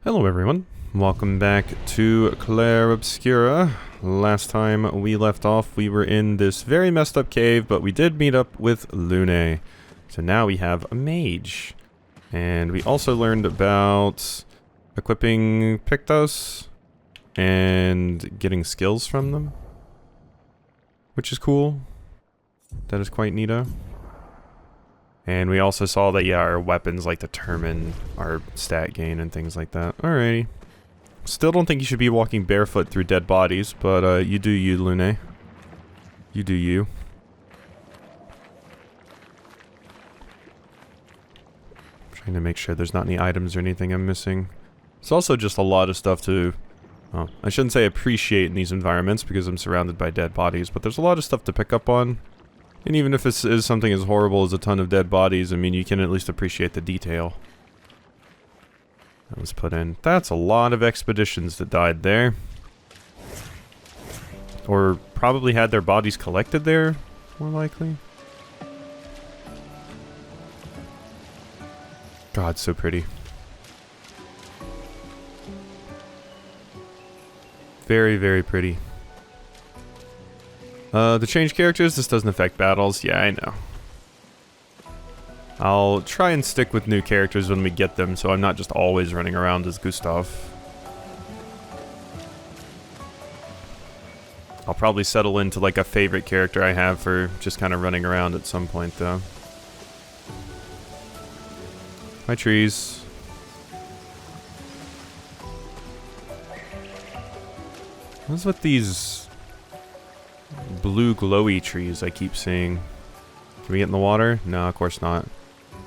Hello everyone, welcome back to Clair Obscur. Last time we left off, we were in this very messed up cave, but we did meet up with Lune. So now we have a mage. And we also learned about equipping Pictos and getting skills from them, which is cool. That is quite neato. And we also saw that, yeah, our weapons, like, determine our stat gain and things like that. Alrighty. Still don't think you should be walking barefoot through dead bodies, but, you do you, Lune. You do you. Trying to make sure there's not any items or anything I'm missing. It's also just a lot of stuff to... well, I shouldn't say appreciate in these environments, because I'm surrounded by dead bodies, but there's a lot of stuff to pick up on. And even if this is something as horrible as a ton of dead bodies, I mean, you can at least appreciate the detail that was put in. That's a lot of expeditions that died there. Or probably had their bodies collected there, more likely. God, so pretty. Very, very pretty. To change characters, this doesn't affect battles. Yeah, I know. I'll try and stick with new characters when we get them, so I'm not just always running around as Gustav. I'll probably settle into like a favorite character I have for just kind of running around at some point, though. My trees. What's with these blue glowy trees I keep seeing? Can we get in the water? No, of course not.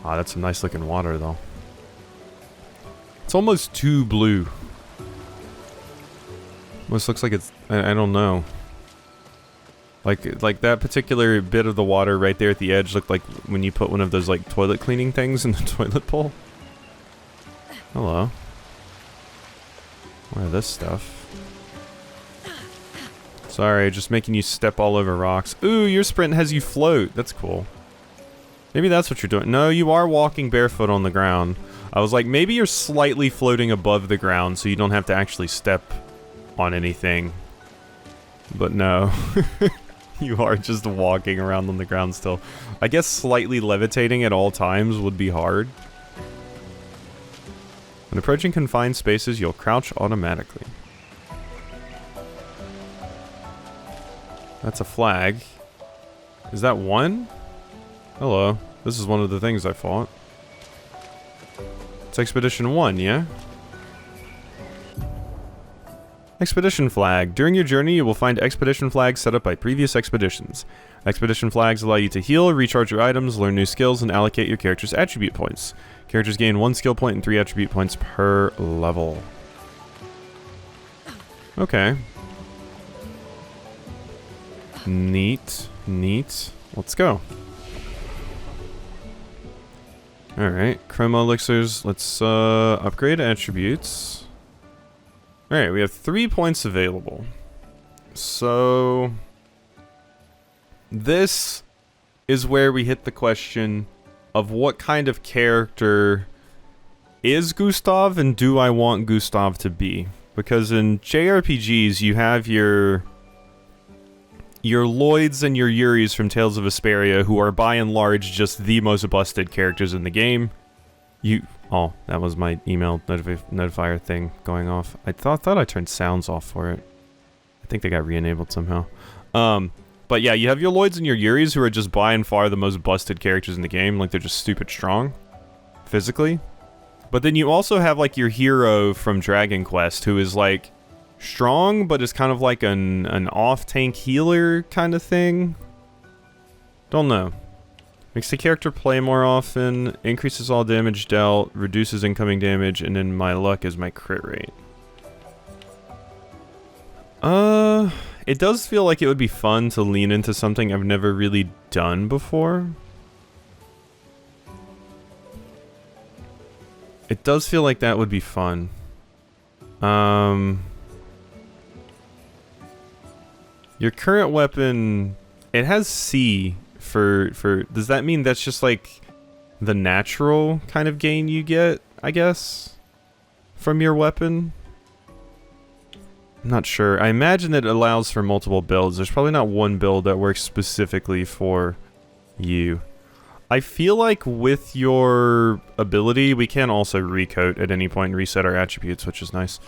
Ah, that's some nice looking water though. It's almost too blue. Almost looks like it's... I don't know. Like that particular bit of the water right there at the edge looked like when you put one of those like toilet cleaning things in the toilet bowl. Hello. What is this stuff? Sorry, just making you step all over rocks. Ooh, your sprint has you float. That's cool. Maybe that's what you're doing. No, you are walking barefoot on the ground. I was like, maybe you're slightly floating above the ground so you don't have to actually step on anything. But no. You are just walking around on the ground still. I guess slightly levitating at all times would be hard. When approaching confined spaces, you'll crouch automatically. That's a flag. Is that one? Hello. This is one of the things I fought. It's Expedition 1, yeah? Expedition flag. During your journey, you will find expedition flags set up by previous expeditions. Expedition flags allow you to heal, recharge your items, learn new skills, and allocate your character's attribute points. Characters gain 1 skill point and 3 attribute points per level. Okay. Neat. Neat. Let's go. Alright, chroma elixirs. Let's upgrade attributes. Alright, we have 3 points available. So this is where we hit the question of what kind of character is Gustav and do I want Gustav to be? Because in JRPGs you have your Lloyds and your Yuris from Tales of Vesperia, who are by and large just the most busted characters in the game. Oh, that was my email notifier thing going off. I thought I turned sounds off for it. I think they got re-enabled somehow. But yeah, you have your Lloyds and your Yuris, who are just by and far the most busted characters in the game. Like, they're just stupid strong, physically. But then you also have, like, your hero from Dragon Quest, who is, like, strong, but is kind of like an off-tank healer kind of thing. Don't know. Makes the character play more often, increases all damage dealt, reduces incoming damage, and then my luck is my crit rate. It does feel like it would be fun to lean into something I've never really done before. It does feel like that would be fun. Your current weapon, it has C for, does that mean that's just like the natural kind of gain you get, I guess? from your weapon. I'm not sure. I imagine it allows for multiple builds. There's probably not one build that works specifically for you. I feel like with your ability, we can also recoat at any point and reset our attributes, which is nice.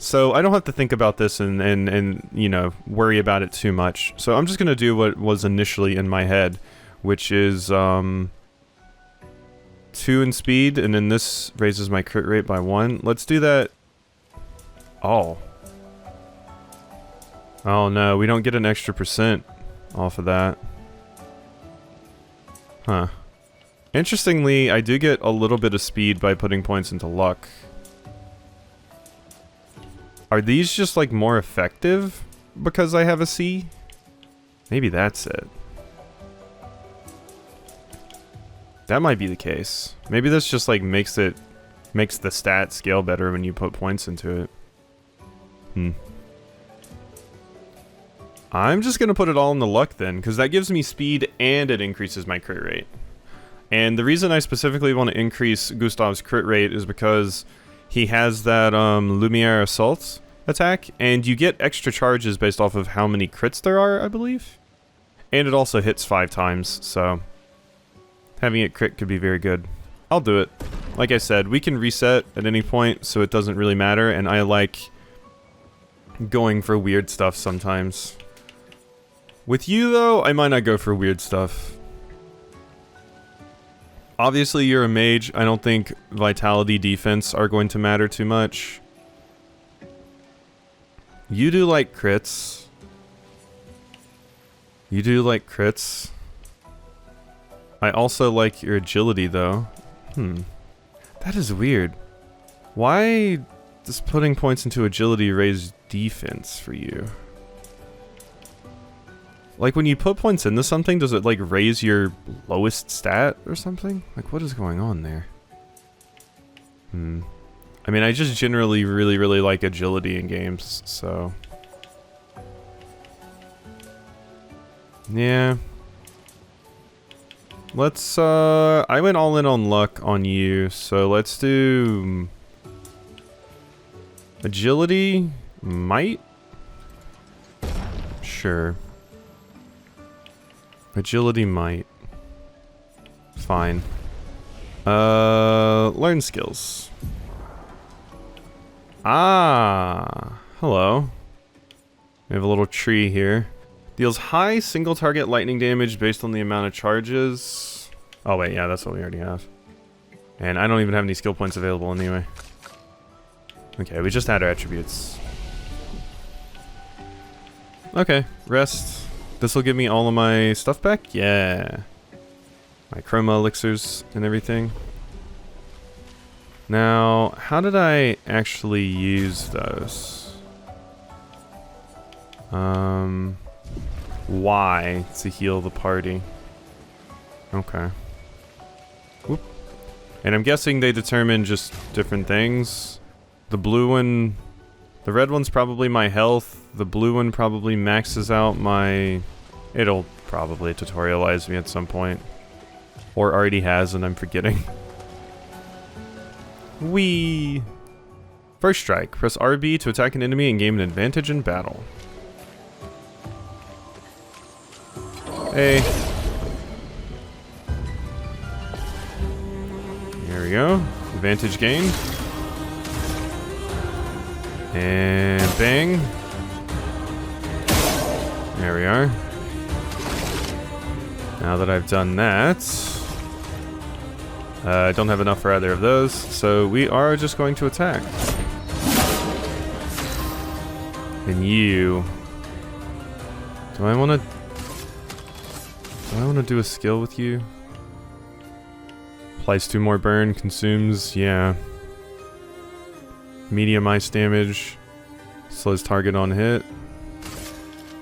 So I don't have to think about this and you know, worry about it too much. So I'm just going to do what was initially in my head, which is 2 in speed, and then this raises my crit rate by 1. Let's do that. Oh. Oh no, we don't get an extra % off of that. Huh. Interestingly, I do get a little bit of speed by putting points into luck. Are these just like more effective because I have a C? Maybe that's it. That might be the case. Maybe this just like makes the stat scale better when you put points into it. I'm just gonna put it all in the luck then, because that gives me speed and it increases my crit rate. And the reason I specifically want to increase Gustav's crit rate is because he has that Lumiere Assault attack, and you get extra charges based off of how many crits there are, I believe. And it also hits 5 times, so having it crit could be very good. I'll do it. Like I said, we can reset at any point, so it doesn't really matter, and I like going for weird stuff sometimes. With you, though, I might not go for weird stuff. Obviously, you're a mage. I don't think vitality defense are going to matter too much. You do like crits. You do like crits. I also like your agility, though. That is weird. Why does putting points into agility raise defense for you? Like, when you put points into something, does it, like, raise your lowest stat or something? Like, what is going on there? I mean, I just generally really like agility in games, so... yeah. Let's, I went all in on luck on you, so let's do... agility? Might? Sure. Agility might. Fine. Learn skills. Ah, hello. We have a little tree here. Deals high single target lightning damage based on the amount of charges. Oh wait, yeah, that's what we already have. And I don't even have any skill points available anyway. Okay, we just add our attributes. Okay, rest. This will give me all of my stuff back? Yeah. My chroma elixirs and everything. Now, how did I actually use those? Y to heal the party. Okay. Whoop. And I'm guessing they determine just different things. The blue one... the red one's probably my health. The blue one probably maxes out my... it'll probably tutorialize me at some point. Or already has and I'm forgetting. Whee! First strike. Press RB to attack an enemy and gain an advantage in battle. Hey. There we go. Advantage gained. And bang. There we are. Now that I've done that, I don't have enough for either of those, so we are just going to attack. And you... Do I want to do a skill with you? Applies 2 more burn, consumes, yeah. Medium ice damage. Slows target on hit.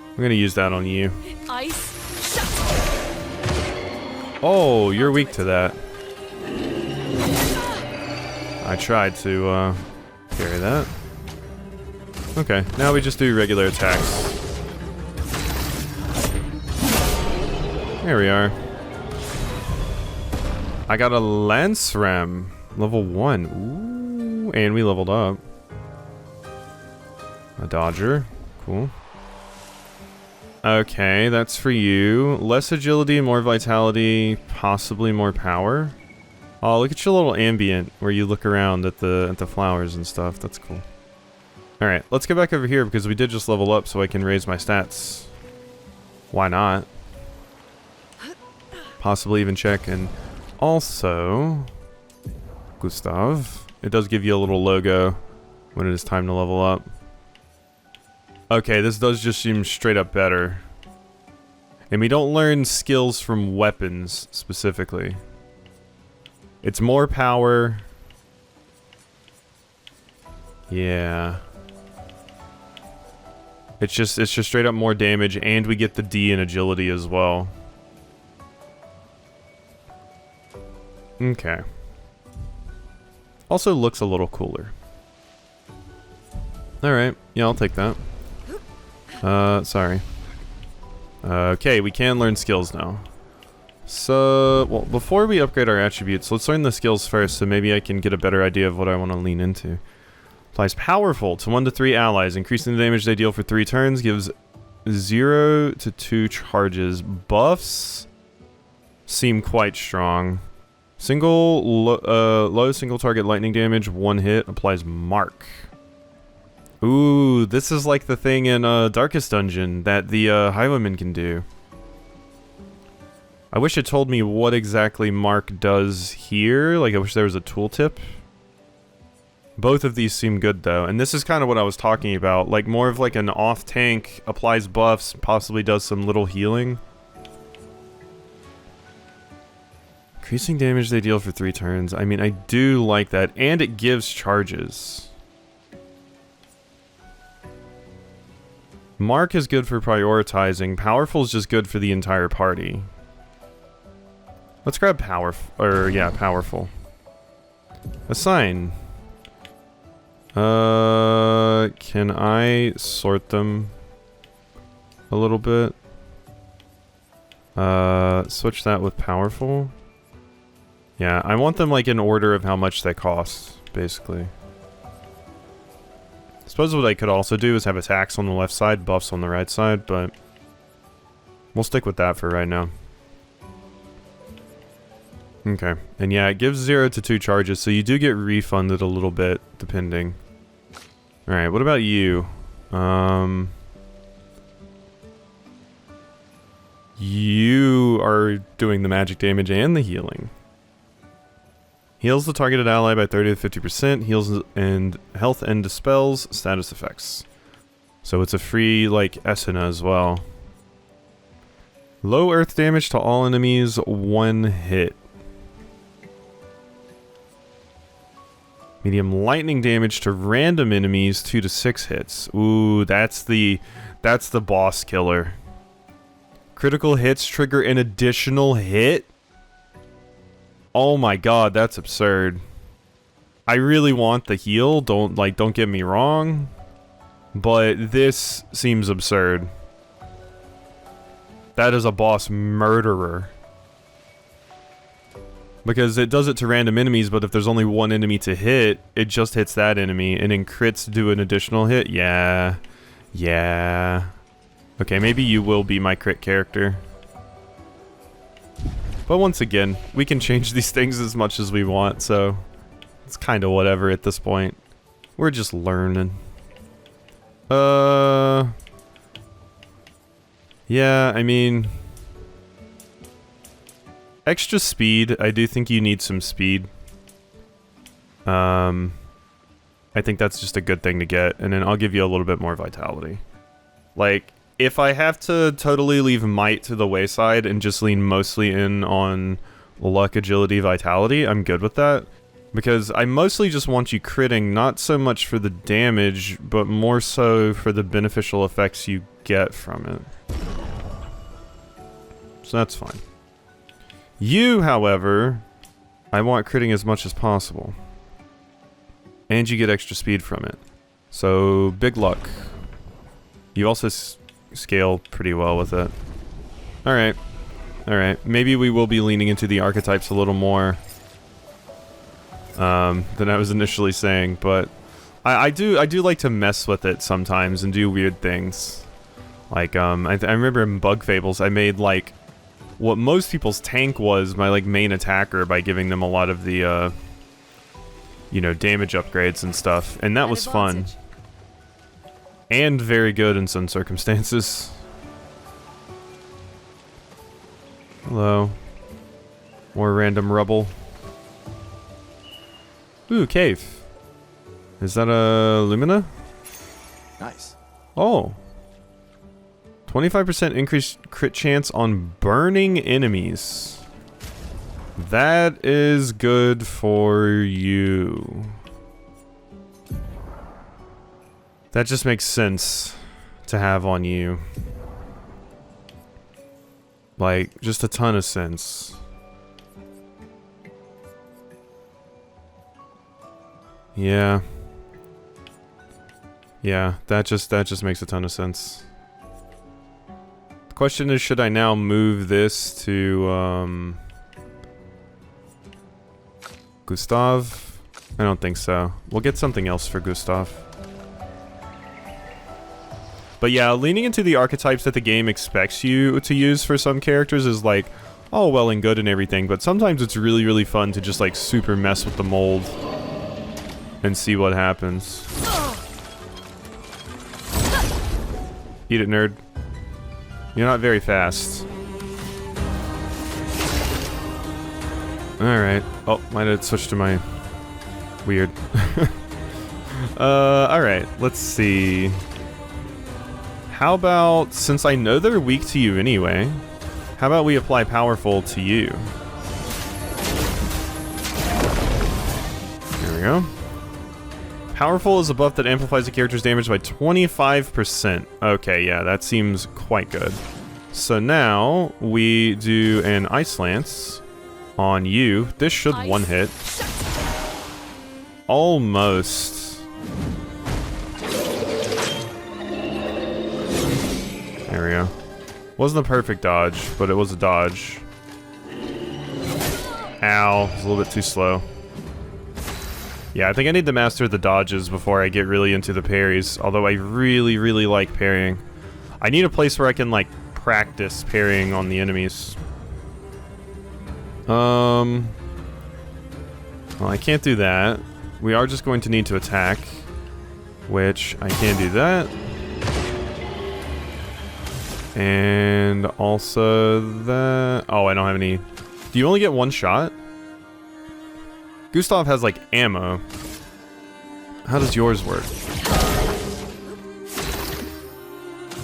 I'm gonna use that on you. Ice shut. Oh, you're weak to that. I tried to carry that. Okay, now we just do regular attacks. There we are. I got a Lance Ram. Level 1. Ooh, and we leveled up. A dodger. Cool. Okay, that's for you. Less agility, more vitality, possibly more power. Oh, look at your little ambient where you look around at the flowers and stuff. That's cool. Alright, let's get back over here because we did just level up so I can raise my stats. Why not? Possibly even check. And also, Gustav, it does give you a little logo when it is time to level up. Okay, this does just seem straight up better. And we don't learn skills from weapons specifically. It's more power. Yeah. It's just straight up more damage, and we get the D in agility as well. Okay. Also looks a little cooler. Alright, yeah, I'll take that. Sorry. Okay, we can learn skills now. So, well, before we upgrade our attributes, let's learn the skills first, so maybe I can get a better idea of what I want to lean into. Applies powerful to 1 to 3 allies, increasing the damage they deal for 3 turns, gives 0 to 2 charges. Buffs seem quite strong. Low single target lightning damage, 1 hit, applies mark. Ooh, this is like the thing in Darkest Dungeon that the Highwayman can do. I wish it told me what exactly mark does here. Like, I wish there was a tooltip. Both of these seem good though, and this is kind of what I was talking about. Like, more of like an off-tank, applies buffs, possibly does some little healing. Increasing damage they deal for 3 turns. I mean, I do like that, and it gives charges. Mark is good for prioritizing. Powerful is just good for the entire party. Let's grab powerful. Assign. Can I sort them a little bit? Switch that with powerful. Yeah, I want them like in order of how much they cost, basically. I suppose what I could also do is have attacks on the left side, buffs on the right side, but we'll stick with that for right now. Okay, and yeah, it gives 0 to 2 charges, so you do get refunded a little bit, depending. Alright, what about you? You are doing the magic damage and the healing. Heals the targeted ally by 30 to 50%, heals and health and dispels status effects. So it's a free, like, Esuna as well. Low earth damage to all enemies, 1 hit. Medium lightning damage to random enemies, 2 to 6 hits. Ooh, that's the boss killer. Critical hits trigger an additional hit? Oh my god, that's absurd. I really want the heal, don't get me wrong, but this seems absurd. That is a boss murderer. Because it does it to random enemies, but if there's only 1 enemy to hit, it just hits that enemy, and then crits do an additional hit? Yeah. Yeah. Okay, maybe you will be my crit character. But once again, we can change these things as much as we want, so it's kind of whatever at this point. We're just learning. Yeah, I mean, extra speed. I do think you need some speed. I think that's just a good thing to get, and then I'll give you a little bit more vitality. Like, if I have to totally leave might to the wayside and just lean mostly in on luck, agility, vitality, I'm good with that. Because I mostly just want you critting, not so much for the damage, but more so for the beneficial effects you get from it. So that's fine. You, however, I want critting as much as possible. And you get extra speed from it. So, big luck. You also scale pretty well with it. Alright. Alright. Maybe we will be leaning into the archetypes a little more. than I was initially saying, but I do like to mess with it sometimes and do weird things. Like, I remember in Bug Fables, I made, like, what most people's tank was my, like, main attacker by giving them a lot of the, you know, damage upgrades and stuff, and that was fun. And very good in some circumstances. Hello. More random rubble. Ooh, cave. Is that a Lumina? Nice. Oh. 25% increased crit chance on burning enemies. That is good for you. That just makes sense to have on you. Like, just a ton of sense. Yeah. Yeah, that just makes a ton of sense. The question is, should I now move this to, Gustav? I don't think so. We'll get something else for Gustav. But yeah, leaning into the archetypes that the game expects you to use for some characters is like, all well and good and everything, but sometimes it's really, really fun to just like super mess with the mold and see what happens. Eat it, nerd. You're not very fast. Alright. Oh, might have switched to my... Weird. Alright, let's see. How about, since I know they're weak to you anyway, how about we apply Powerful to you? There we go. Powerful is a buff that amplifies a character's damage by 25%. Okay, yeah, that seems quite good. So now, we do an Ice Lance on you. This should one hit. Almost. There we go. Wasn't a perfect dodge, but it was a dodge. Ow, it was a little bit too slow. Yeah, I think I need to master the dodges before I get really into the parries, although I really, really like parrying. I need a place where I can, like, practice parrying on the enemies. Well, I can't do that. We are just going to need to attack, which I can do that. And also that... Oh, I don't have any... Do you only get one shot? Gustav has, like, ammo. How does yours work?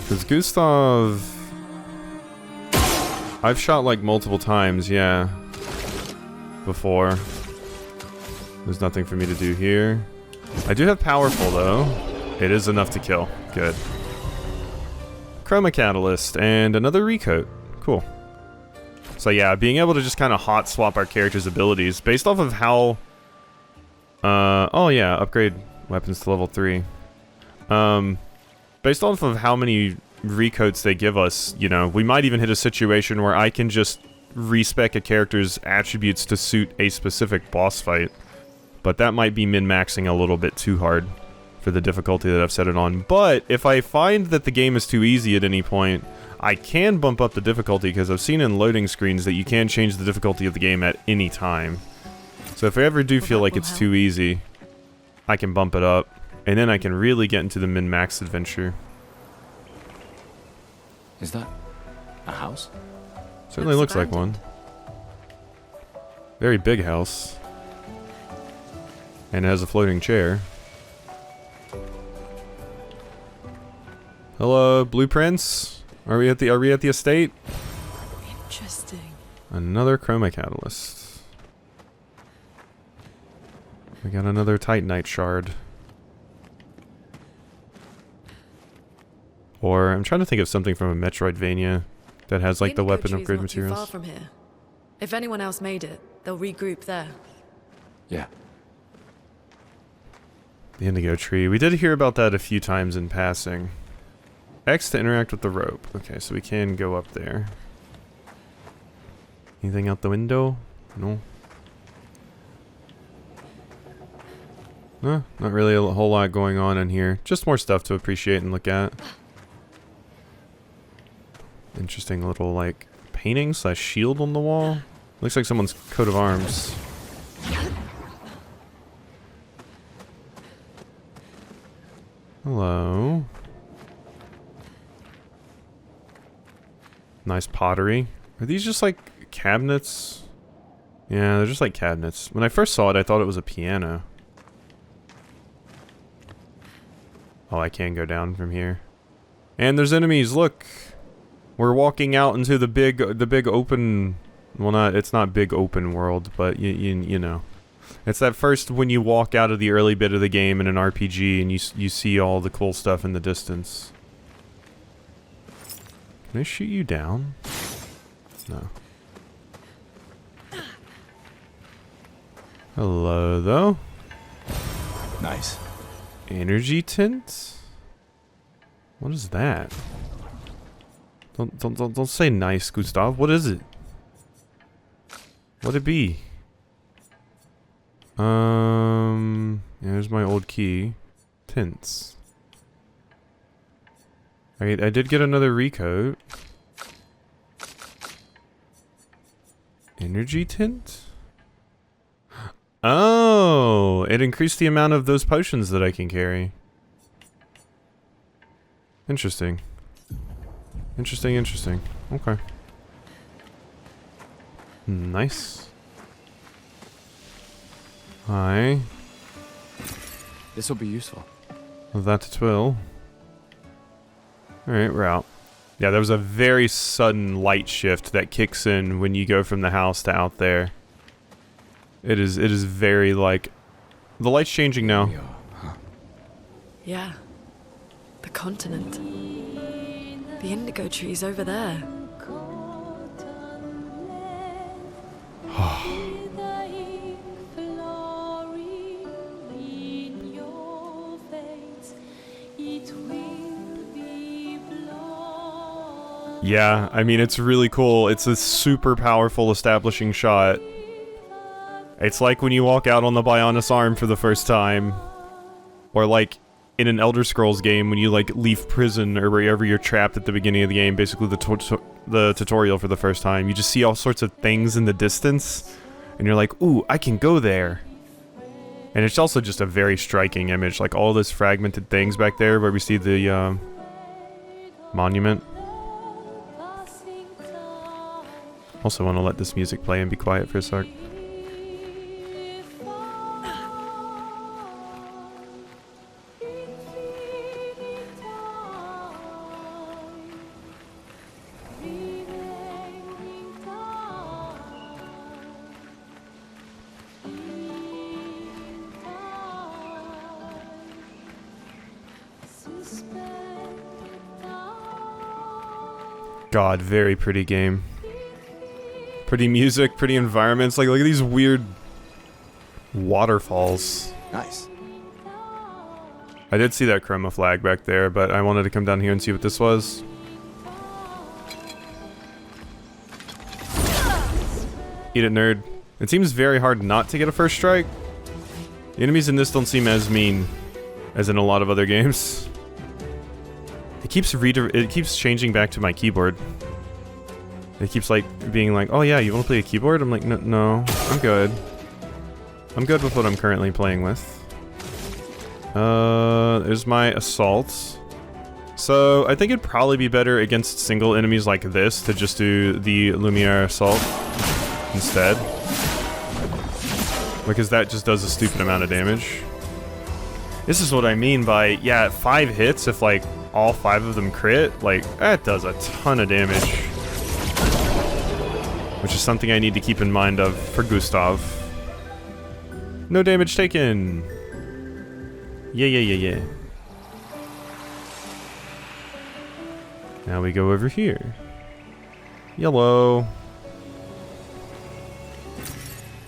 Because Gustav... I've shot, like, multiple times, yeah. Before. There's nothing for me to do here. I do have Powerful, though. It is enough to kill. Good. Chroma Catalyst, and another Recoat. Cool. So yeah, being able to just kind of hot swap our characters' abilities based off of how... oh yeah, upgrade weapons to level 3. Based off of how many Recoats they give us, you know, we might even hit a situation where I can just respec a character's attributes to suit a specific boss fight. But that might be min-maxing a little bit too hard for the difficulty that I've set it on. But if I find that the game is too easy at any point, I can bump up the difficulty, because I've seen in loading screens that you can change the difficulty of the game at any time. So if I ever do feel like it's too easy, I can bump it up, and then I can really get into the min-max adventure. Is that a house? Certainly looks like one. Very big house. And it has a floating chair. Hello, blueprints? Are we at the estate? Interesting. Another Chroma Catalyst. We got another Titanite shard. Or I'm trying to think of something from a Metroidvania that has like the weapon upgrade materials. Far from here. If anyone else made it, they'll regroup there. Yeah. The Indigo Tree. We did hear about that a few times in passing. X to interact with the rope. Okay, so we can go up there. Anything out the window? No. Not really a whole lot going on in here. Just more stuff to appreciate and look at. Interesting little, like, painting slash shield on the wall. Looks like someone's coat of arms. Hello. Nice pottery. Are these just like cabinets? Yeah, they're just like cabinets. When I first saw it, I thought it was a piano. Oh, I can go down from here. And there's enemies, look! We're walking out into the big open... Well, it's not big open world, but you know. It's that first when you walk out of the early bit of the game in an RPG and you see all the cool stuff in the distance. Can I shoot you down? No. Hello, though. Nice. Energy tint? What is that? Don't say nice, Gustav. What is it? What'd it be? There's my old key. Tints. I did get another recoat. Energy tint? Oh, it increased the amount of those potions that I can carry. Interesting. Interesting. Okay. Nice. Hi. This will be useful. That it will. Alright, we're out. Yeah, there was a very sudden light shift that kicks in when you go from the house to out there. It is very like... The light's changing now. Here we are, huh? Yeah. The continent. The indigo trees over there. Yeah, I mean, it's really cool. It's a super powerful establishing shot. It's like when you walk out on the Bionis Arm for the first time. Or like in an Elder Scrolls game when you like leave prison or wherever you're trapped at the beginning of the game, basically the tutorial for the first time. You just see all sorts of things in the distance and you're like, ooh, I can go there. And it's also just a very striking image, like all this fragmented things back there where we see the monument. Also want to let this music play and be quiet for a sec. God, very pretty game. Pretty music, pretty environments. Like, look at these weird waterfalls. Nice. I did see that chroma flag back there, but I wanted to come down here and see what this was. Eat it, nerd. It seems very hard not to get a first strike. The enemies in this don't seem as mean as in a lot of other games. It keeps changing back to my keyboard. It keeps like being like, oh yeah, you want to play a keyboard? I'm like, no, I'm good. I'm good with what I'm currently playing with. There's my assault. So I think it'd probably be better against single enemies like this to just do the Lumiere assault instead. Because that just does a stupid amount of damage. This is what I mean by, yeah, 5 hits, if like all 5 of them crit, like that does a ton of damage. Which is something I need to keep in mind of for Gustav. No damage taken! Yeah. Now we go over here. Yellow.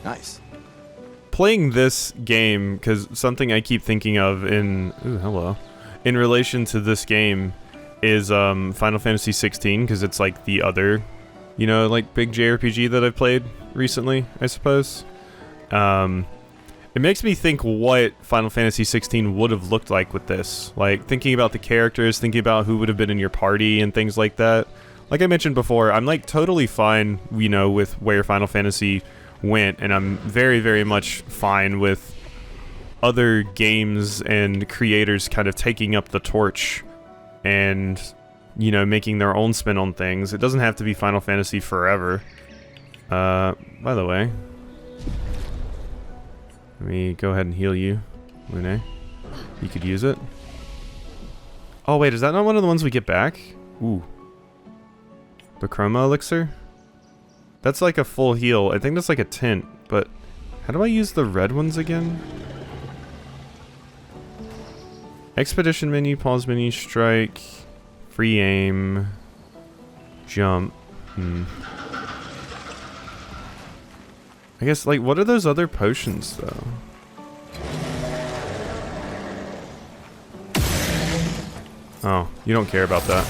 Nice. Playing this game, because something I keep thinking of in... Ooh, hello. In relation to this game is Final Fantasy 16, because it's like the other... You know, like, big JRPG that I've played recently, I suppose. It makes me think what Final Fantasy 16 would have looked like with this. Like, thinking about the characters, thinking about who would have been in your party and things like that. Like I mentioned before, I'm like totally fine, you know, with where Final Fantasy went, and I'm very, very much fine with other games and creators kind of taking up the torch and, you know, making their own spin on things. It doesn't have to be Final Fantasy forever. By the way, let me go ahead and heal you, Lune. You could use it. Oh wait, is that not one of the ones we get back? Ooh. The Chroma Elixir? That's like a full heal. I think that's like a tint, but how do I use the red ones again? Expedition menu, pause menu, strike, free aim, jump. I guess, like, what are those other potions, though? Oh, you don't care about that.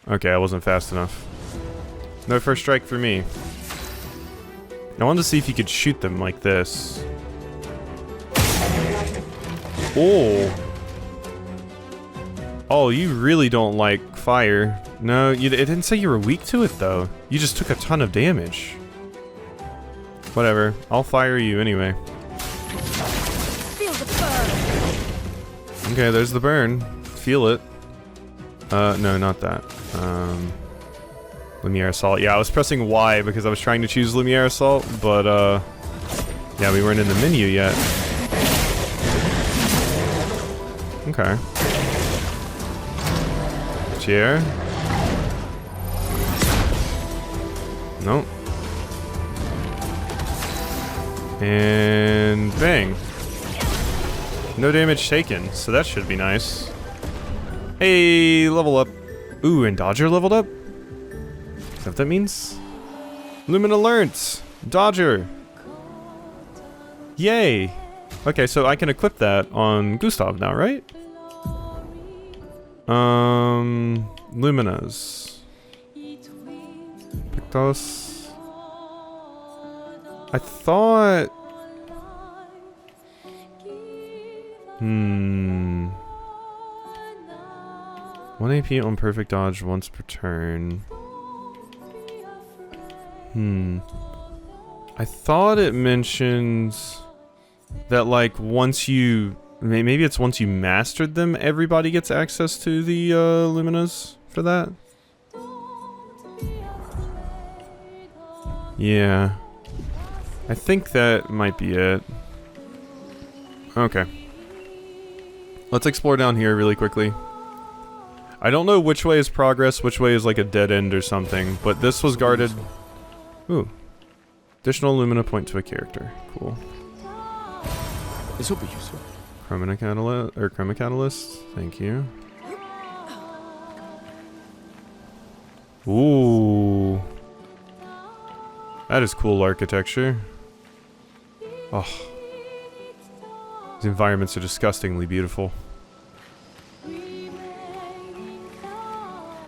Okay, I wasn't fast enough. No first strike for me. I wanted to see if you could shoot them like this. Oh. Oh, you really don't like fire. No, it didn't say you were weak to it, though. You just took a ton of damage. Whatever. I'll fire you anyway. Feel the burn. Okay, there's the burn. Feel it. No, not that. Lumiere Assault. Yeah, I was pressing Y because I was trying to choose Lumiere Assault, but, yeah, we weren't in the menu yet. Okay. Chair. Nope. And bang. No damage taken, so that should be nice. Hey, level up. Ooh, and Dodger leveled up? Is that what that means? Lumina learnt! Dodger! Yay! Okay, so I can equip that on Gustav now, right? Luminas. Pictos. I thought... 1 AP on perfect dodge once per turn. I thought it mentions that, like, once you... Maybe it's once you mastered them, everybody gets access to the Luminas for that? Yeah. I think that might be it. Okay. Let's explore down here really quickly. I don't know which way is progress, which way is like a dead end or something, but this was guarded. Ooh. Additional Lumina point to a character. Cool. This will be useful. Chroma Catalyst, or Chroma Catalyst. Thank you. Ooh. That is cool architecture. Oh. These environments are disgustingly beautiful.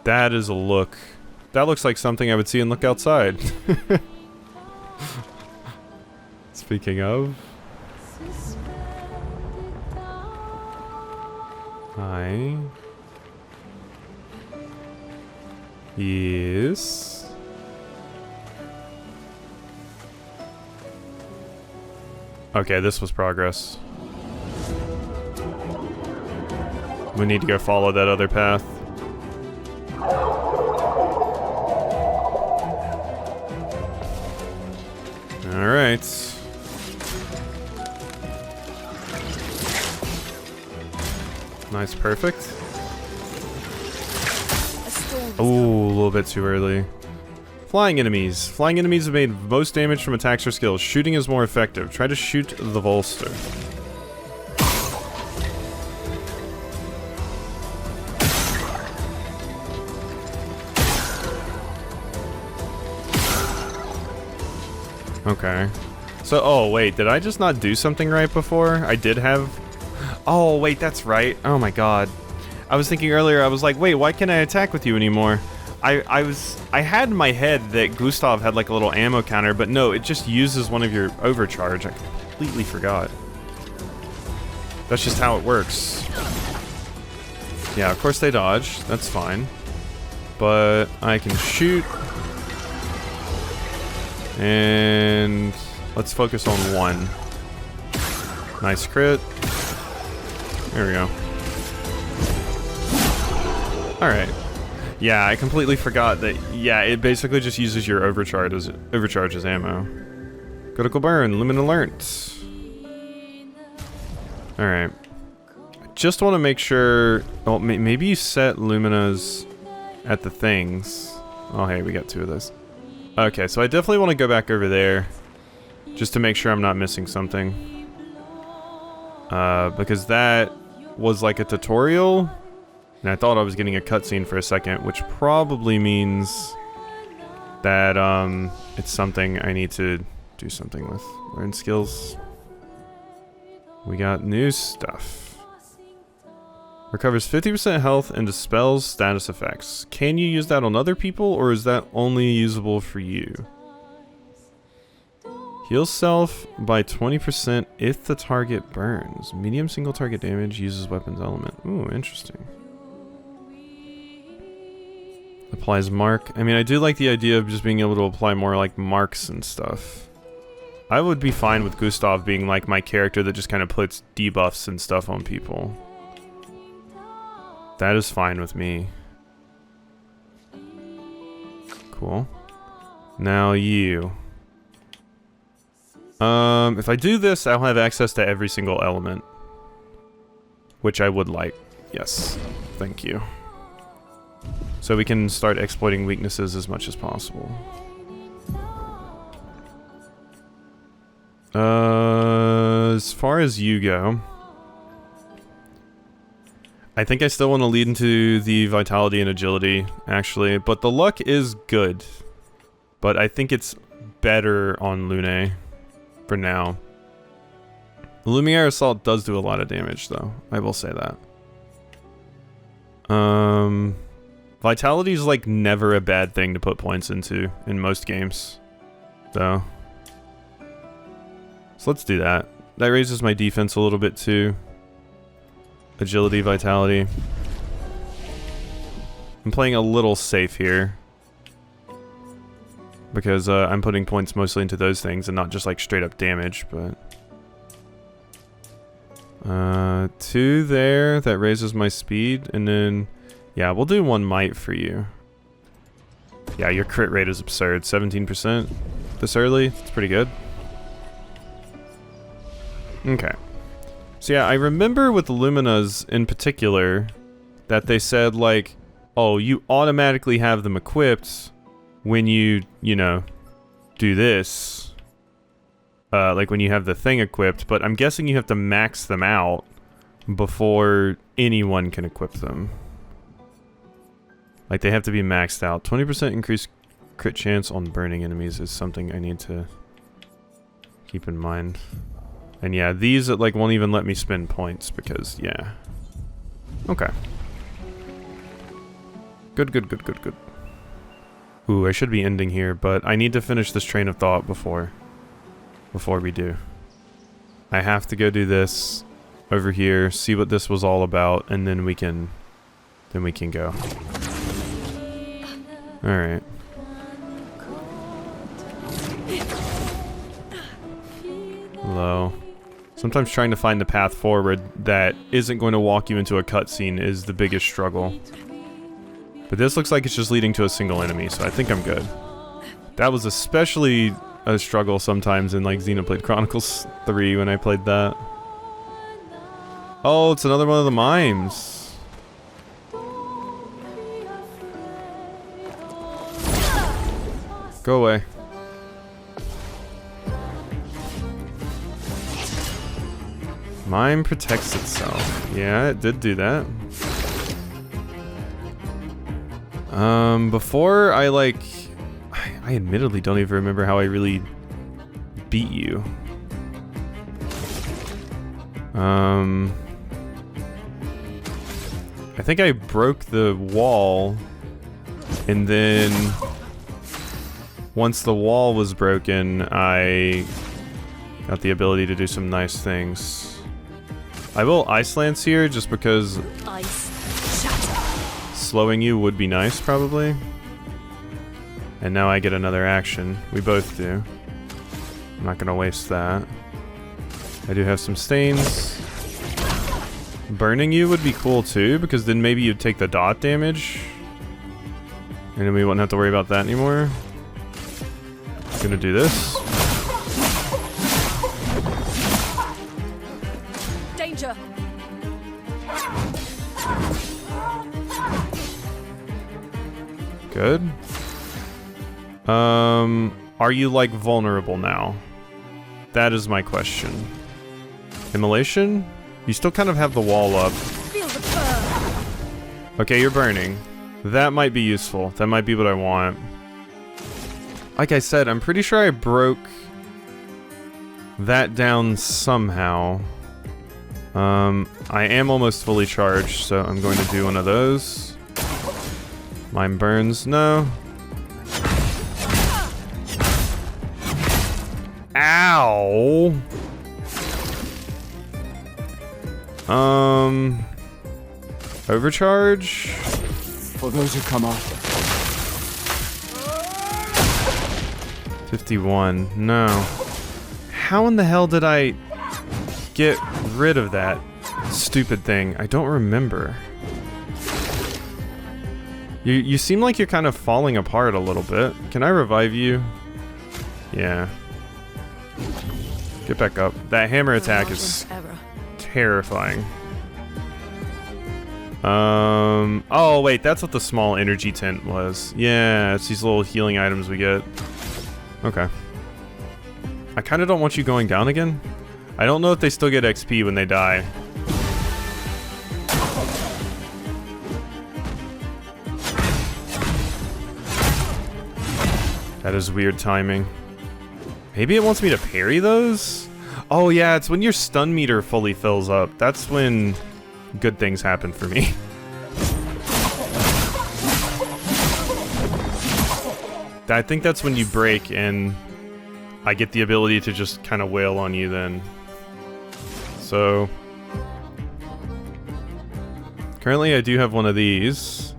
That is a look. That looks like something I would see and look outside. Speaking of. Hi. Yes. Okay, this was progress. We need to go follow that other path. Alright. Nice, perfect. Ooh, a little bit too early. Flying enemies. Flying enemies have made most damage from attacks or skills. Shooting is more effective. Try to shoot the Volster. Okay. So, oh wait, did I just not do something right before? I did have... Oh wait, that's right. Oh my god. I was thinking earlier, I was like, wait, why can't I attack with you anymore? I had in my head that Gustav had like a little ammo counter, but no, it just uses one of your overcharge. completely forgot. That's just how it works. Yeah, of course they dodge. That's fine. But I can shoot. And let's focus on one. Nice crit. There we go. Alright. Yeah, I completely forgot that, yeah, it basically just uses your overcharge as ammo. Critical burn, Lumen alert. Alright. Just want to make sure, oh, maybe you set Luminas at the things. Oh, hey, we got 2 of those. Okay, so I definitely want to go back over there just to make sure I'm not missing something. Because that was like a tutorial, and I thought I was getting a cutscene for a second, which probably means that it's something I need to do something with. Learn skills. We got new stuff. Recovers 50% health and dispels status effects. Can you use that on other people, or is that only usable for you? Heal self by 20% if the target burns. Medium single target damage, uses weapons element. Ooh, interesting. Applies mark. I mean, I do like the idea of just being able to apply more like marks and stuff. I would be fine with Gustav being like my character that just kind of puts debuffs and stuff on people. That is fine with me. Cool. Now you. If I do this, I'll have access to every single element. Which I would like. Yes. Thank you. So we can start exploiting weaknesses as much as possible. As far as you go, I think I still want to lead into the vitality and agility, actually, but the luck is good. But I think it's better on Lune for now. The Lumiere Assault does do a lot of damage, though. I will say that. Vitality is like never a bad thing to put points into in most games, though. So let's do that. That raises my defense a little bit too. Agility, vitality. I'm playing a little safe here. Because I'm putting points mostly into those things and not just like straight up damage, but... 2 there, that raises my speed, and then... Yeah, we'll do 1 might for you. Yeah, your crit rate is absurd. 17% this early. It's pretty good. Okay. So yeah, I remember with Luminas in particular that they said like, oh, you automatically have them equipped when you know, do this. Like when you have the thing equipped, but I'm guessing you have to max them out before anyone can equip them. Like they have to be maxed out. 20% increased crit chance on burning enemies is something I need to keep in mind. And yeah, these like won't even let me spend points because, yeah. Okay. Good, good, good, good, good. Ooh, I should be ending here, but I need to finish this train of thought before we do. I have to go do this over here, see what this was all about, and then we can go. Alright. Hello. Sometimes trying to find the path forward that isn't going to walk you into a cutscene is the biggest struggle. But this looks like it's just leading to a single enemy, so I think I'm good. That was especially a struggle sometimes in like Xenoblade Chronicles 3 when I played that. Oh, it's another one of the mimes. Go away. Mime protects itself. Yeah, it did do that. Before I like... I admittedly don't even remember how I really beat you. I think I broke the wall, and then once the wall was broken, I Got the ability to do some nice things. I will Ice Lance here just because Ice. Shatter. slowing you would be nice, probably. And now I get another action. We both do. I'm not gonna waste that. I do have some stains. Burning you would be cool too, because then maybe you'd take the dot damage. And then we wouldn't have to worry about that anymore. I'm gonna do this. Danger. Good. Are you like vulnerable now? That is my question. Immolation? You still kind of have the wall up. Feel the burn. Okay, you're burning. That might be useful. That might be what I want. Like I said, I'm pretty sure I broke that down somehow. I am almost fully charged, so I'm going to do one of those. Mime burns. No. Ow! Overcharge? For those who come after. 51. No. How in the hell did I get rid of that stupid thing? I don't remember. You seem like you're kind of falling apart a little bit. Can I revive you? Yeah. Get back up. That hammer attack is terrifying. Oh wait, that's what the small energy tent was. Yeah, it's these little healing items we get. Okay. I kind of don't want you going down again. I don't know if they still get XP when they die. That is weird timing. Maybe it wants me to parry those? Oh yeah, it's when your stun meter fully fills up. That's when good things happen for me. I think that's when you break and I get the ability to just kind of wail on you then. So currently I do have one of these.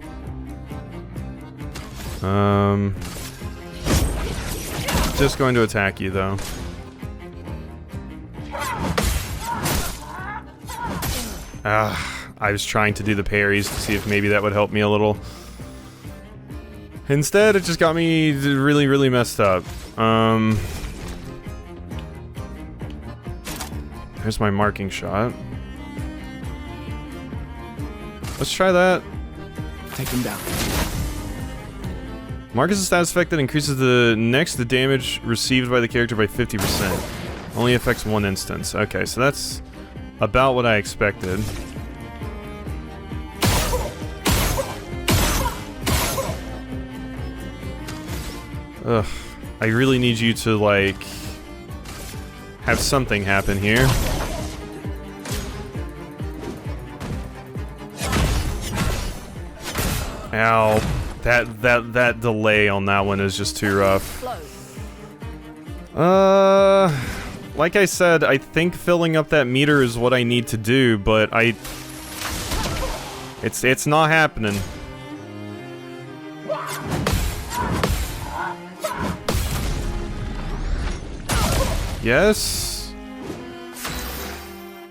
Just going to attack you though. I was trying to do the parries to see if maybe that would help me a little. Instead, it just got me really, really messed up. There's my marking shot. Let's try that. Take him down. Mark is a status effect that increases the damage received by the character by 50%. Only affects one instance. Okay, so that's about what I expected. Ugh. I really need you to, like, have something happen here. Ow. That delay on that one is just too rough. Like I said, I think filling up that meter is what I need to do, but it's not happening. Yes.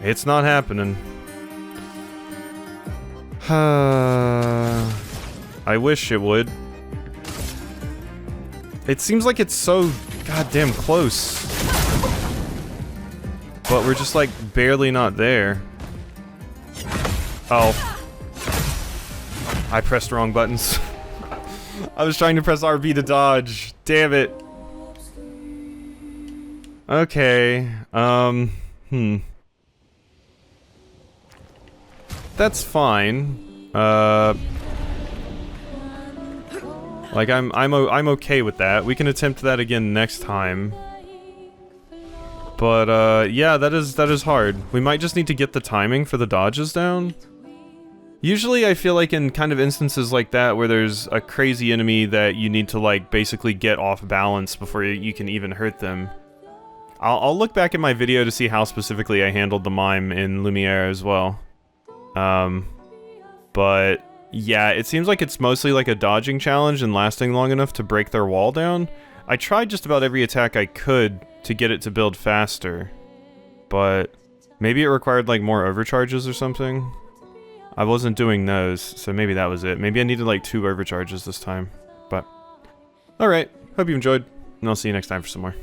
It's not happening. I wish it would. It seems like it's so goddamn close. But we're just like barely not there. Oh. I pressed wrong buttons. I was trying to press RB to dodge. Damn it. Okay. That's fine. Like I'm okay with that. We can attempt that again next time. But yeah, that is hard. We might just need to get the timing for the dodges down. Usually I feel like in kind of instances like that where there's a crazy enemy that you need to like basically get off balance before you can even hurt them, I'll look back at my video to see how specifically I handled the Mime in Lumiere as well. But yeah, it seems like it's mostly like a dodging challenge and lasting long enough to break their wall down. I tried just about every attack I could to get it to build faster, but maybe it required like more overcharges or something. I wasn't doing those, so maybe that was it. Maybe I needed like 2 overcharges this time, but alright, hope you enjoyed, and I'll see you next time for some more.